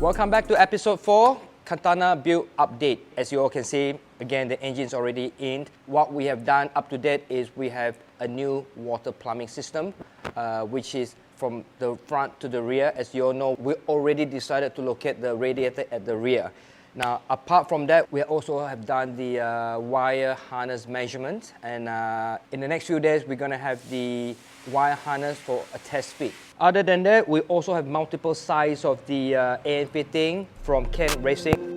Welcome back to episode 4, Katana build update. As you all can see, again, the engine is already in. What we have done up to date is we have a new water plumbing system, which is from the front to the rear. As you all know, we already decided to locate the radiator at the rear. Now, apart from that, we also have done the wire harness measurement, and in the next few days, we're gonna have the wire harness for a test fit. Other than that, we also have multiple sizes of the AN fitting from Ken Racing.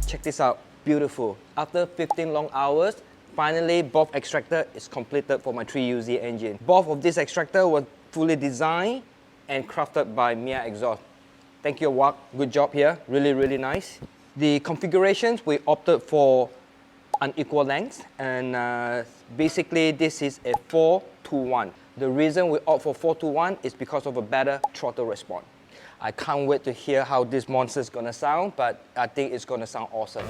Check this out, beautiful. After 15 long hours, finally both extractor is completed for my 3UZ engine. Both of this extractor was fully designed and crafted by Mia Exhaust. Thank you, Wak. Good job here, really nice. The configurations, we opted for unequal lengths, and basically this is a 4-to-1. The reason we opt for 4-to-1 is because of a better throttle response. I can't wait to hear how this monster is gonna sound, but I think it's gonna sound awesome.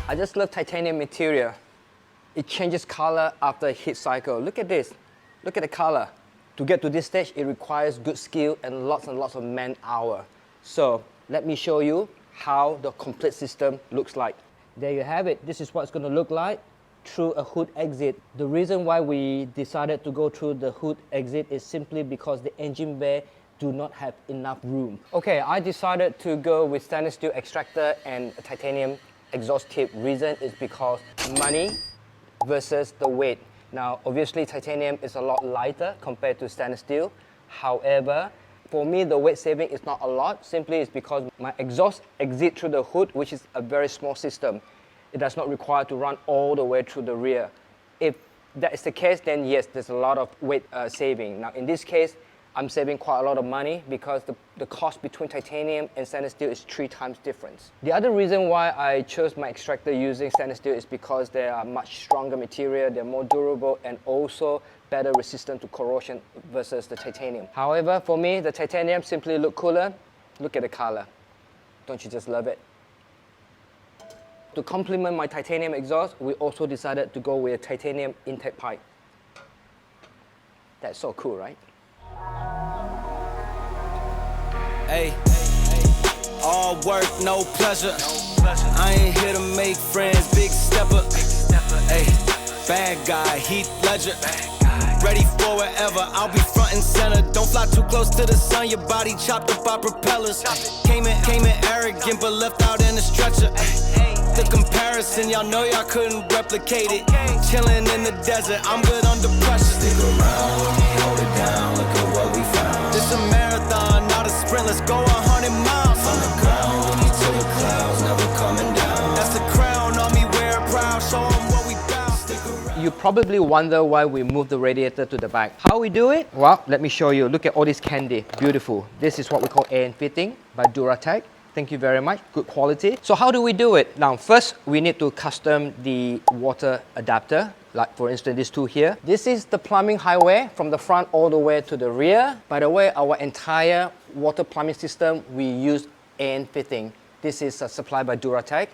I just love titanium material. It changes color after a heat cycle. Look at this. Look at the color. To get to this stage, it requires good skill and lots of man-hour. So let me show you how the complete system looks like. There you have it. This is what it's going to look like through a hood exit. The reason why we decided to go through the hood exit is simply because the engine bay do not have enough room. Okay, I decided to go with stainless steel extractor and titanium exhaust tip. Reason is because money versus the weight. Now, obviously, titanium is a lot lighter compared to stainless steel. However, for me, the weight saving is not a lot. Simply is because my exhaust exit through the hood, which is a very small system. It does not require to run all the way through the rear. If that is the case, then yes, there's a lot of weight saving. Now, in this case, I'm saving quite a lot of money because the cost between titanium and stainless steel is 3 times difference. The other reason why I chose my extractor using stainless steel is because they are much stronger material, they're more durable, and also better resistant to corrosion versus the titanium. However, for me, the titanium simply look cooler. Look at the color. Don't you just love it? To complement my titanium exhaust, we also decided to go with a titanium intake pipe. That's so cool, right? Hey, all work, no pleasure. I ain't here to make friends, big stepper. Hey, bad guy, Heath Ledger. Ready for wherever, I'll be front and center. Don't fly too close to the sun, your body chopped up by propellers. Came in arrogant, but left out in a stretcher. The comparison, y'all know y'all couldn't replicate it. Chilling in the desert, I'm good under pressure. Stick around, let me hold it down, look at what we found. This a marathon, not a sprint, let's go 100 miles. From the ground, we need to the clouds, never coming down. That's the crown on me, wear it proud, show 'em what we bout. Stick around. You probably wonder why we moved the radiator to the back. How we do it? Well, let me show you. Look at all this candy, beautiful. This is what we call AN fitting by Duratec. Thank you very much, good quality. So how do we do it? Now, first, we need to custom the water adapter. Like for instance, this tool here. This is the plumbing highway from the front all the way to the rear. By the way, our entire water plumbing system, we use end fitting. This is supplied by Duratec,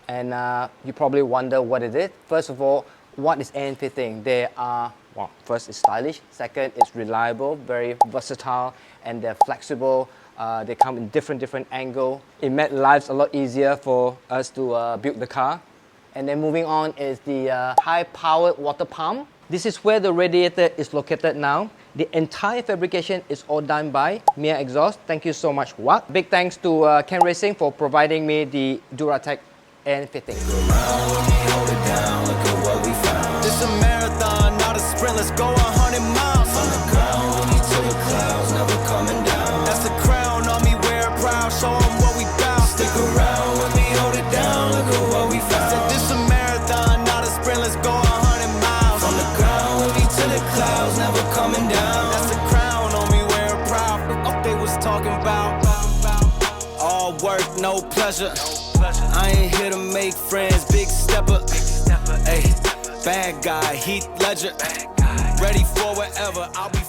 and you probably wonder what it is. First of all, what is end fitting? They are, well, first it's stylish, second it's reliable, very versatile, and they're flexible. They come in different angle. It made lives a lot easier for us to build the car. And then moving on is the high-powered water pump. This is where the radiator is located now. The entire fabrication is all done by Mia Exhaust. Thank you so much, Watt. Big thanks to Ken Racing for providing me the Duratec end fitting. This a marathon, not a sprint. Let's go 100 miles. From the ground, we'll be to the clouds, never coming down. That's a crown on me, wear it proud. Show 'em what we bout. Stick around when we hold it down, look at what we found. Said this a marathon, not a sprint. Let's go 100 miles. From the ground, we'll be to the clouds, never coming down. That's a crown on me, wear it proud. What they was talking about. All work, no pleasure. I ain't here to make friends, big stepper. Ay, bad guy, Heath Ledger. Ready for whatever, I'll be